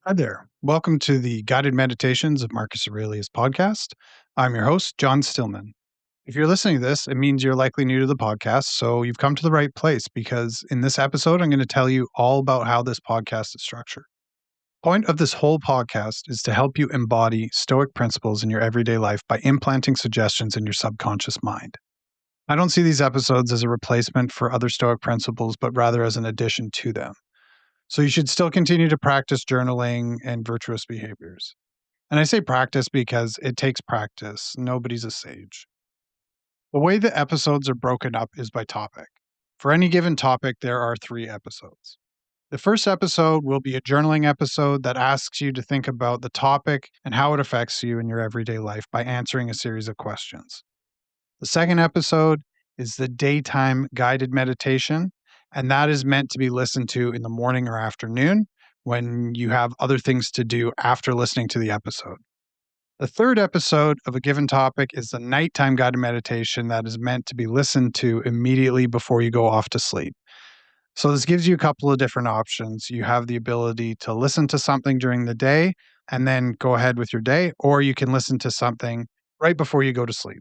Hi there. Welcome to the Guided Meditations of Marcus Aurelius podcast. I'm your host, John Stillman. If you're listening to this, it means you're likely new to the podcast, so you've come to the right place because in this episode, I'm going to tell you all about how this podcast is structured. The point of this whole podcast is to help you embody Stoic principles in your everyday life by implanting suggestions in your subconscious mind. I don't see these episodes as a replacement for other Stoic principles, but rather as an addition to them. So you should still continue to practice journaling and virtuous behaviors. And I say practice because it takes practice. Nobody's a sage. The way the episodes are broken up is by topic. For any given topic, there are 3 episodes. The first episode will be a journaling episode that asks you to think about the topic and how it affects you in your everyday life by answering a series of questions. The second episode is the daytime guided meditation, and that is meant to be listened to in the morning or afternoon when you have other things to do after listening to the episode. The third episode of a given topic is the nighttime guided meditation that is meant to be listened to immediately before you go off to sleep. So, this gives you a couple of different options. You have the ability to listen to something during the day and then go ahead with your day, or you can listen to something right before you go to sleep.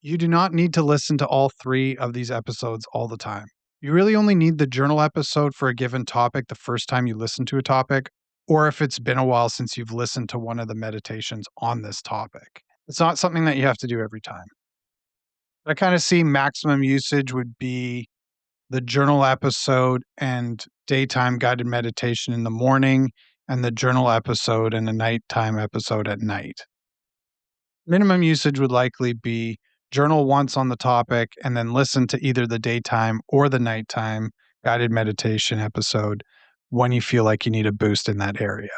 You do not need to listen to all 3 of these episodes all the time. You really only need the journal episode for a given topic the first time you listen to a topic, or if it's been a while since you've listened to one of the meditations on this topic. It's not something that you have to do every time. I kind of see maximum usage would be the journal episode and daytime guided meditation in the morning, and the journal episode and the nighttime episode at night. Minimum usage would likely be journal once on the topic and then listen to either the daytime or the nighttime guided meditation episode when you feel like you need a boost in that area.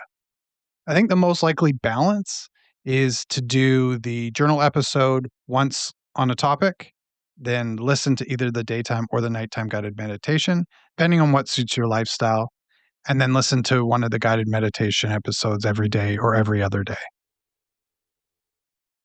I think the most likely balance is to do the journal episode once on a topic, then listen to either the daytime or the nighttime guided meditation, depending on what suits your lifestyle, and then listen to one of the guided meditation episodes every day or every other day.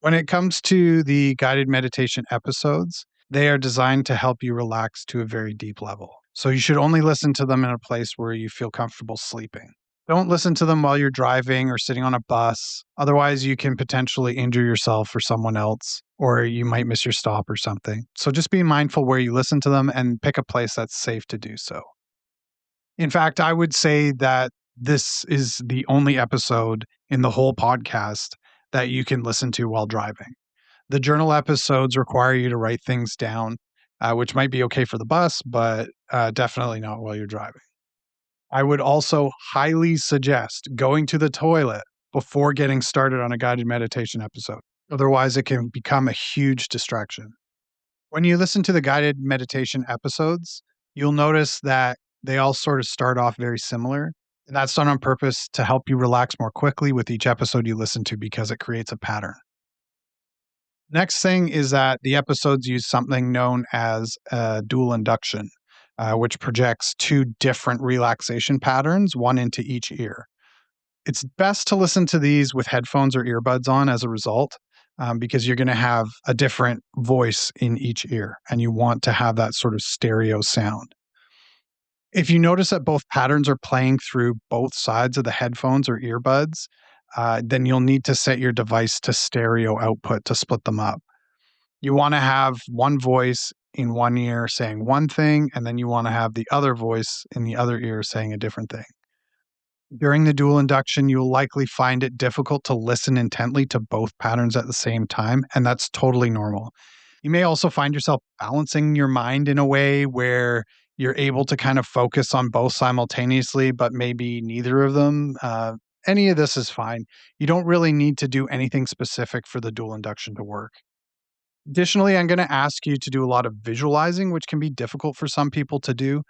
When it comes to the guided meditation episodes, they are designed to help you relax to a very deep level. So you should only listen to them in a place where you feel comfortable sleeping. Don't listen to them while you're driving or sitting on a bus. Otherwise, you can potentially injure yourself or someone else, or you might miss your stop or something. So just be mindful where you listen to them and pick a place that's safe to do so. In fact, I would say that this is the only episode in the whole podcast that you can listen to while driving. The journal episodes require you to write things down, which might be okay for the bus, but definitely not while you're driving. I would also highly suggest going to the toilet before getting started on a guided meditation episode. Otherwise, it can become a huge distraction. When you listen to the guided meditation episodes, you'll notice that they all sort of start off very similar. And that's done on purpose to help you relax more quickly with each episode you listen to because it creates a pattern. Next thing is that the episodes use something known as dual induction, which projects 2 different relaxation patterns, one into each ear. It's best to listen to these with headphones or earbuds on as a result, because you're going to have a different voice in each ear, and you want to have that sort of stereo sound. If you notice that both patterns are playing through both sides of the headphones or earbuds, then you'll need to set your device to stereo output to split them up. You want to have one voice in one ear saying one thing, and then you want to have the other voice in the other ear saying a different thing. During the dual induction, you'll likely find it difficult to listen intently to both patterns at the same time, and that's totally normal. You may also find yourself balancing your mind in a way where you're able to kind of focus on both simultaneously, but maybe neither of them. Any of this is fine. You don't really need to do anything specific for the dual induction to work. Additionally, I'm going to ask you to do a lot of visualizing, which can be difficult for some people to do.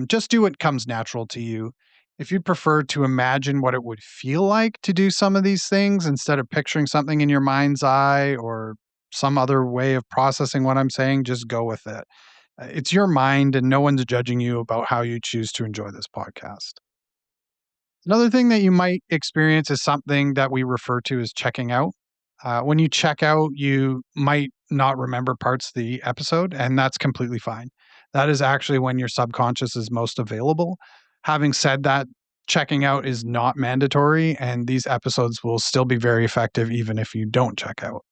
Just do what comes natural to you. If you'd prefer to imagine what it would feel like to do some of these things instead of picturing something in your mind's eye or some other way of processing what I'm saying, just go with it. It's your mind, and no one's judging you about how you choose to enjoy this podcast. Another thing that you might experience is something that we refer to as checking out. When you check out, you might not remember parts of the episode, and that's completely fine. That is actually when your subconscious is most available. Having said that, checking out is not mandatory, and these episodes will still be very effective even if you don't check out.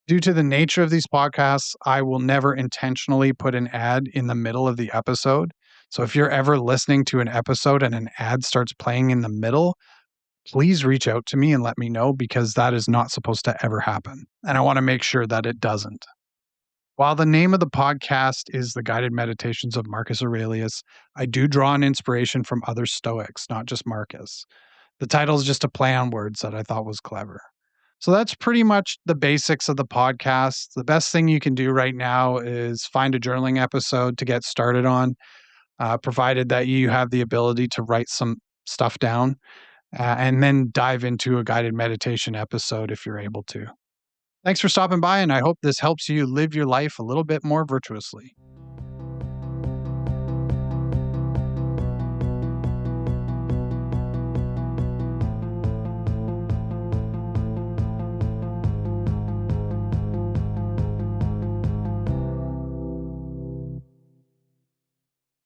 Due to the nature of these podcasts, I will never intentionally put an ad in the middle of the episode. So if you're ever listening to an episode and an ad starts playing in the middle, please reach out to me and let me know because that is not supposed to ever happen. And I want to make sure that it doesn't. While the name of the podcast is The Guided Meditations of Marcus Aurelius, I do draw an inspiration from other Stoics, not just Marcus. The title is just a play on words that I thought was clever. So that's pretty much the basics of the podcast. The best thing you can do right now is find a journaling episode to get started on, provided that you have the ability to write some stuff down, and then dive into a guided meditation episode if you're able to. Thanks for stopping by, and I hope this helps you live your life a little bit more virtuously.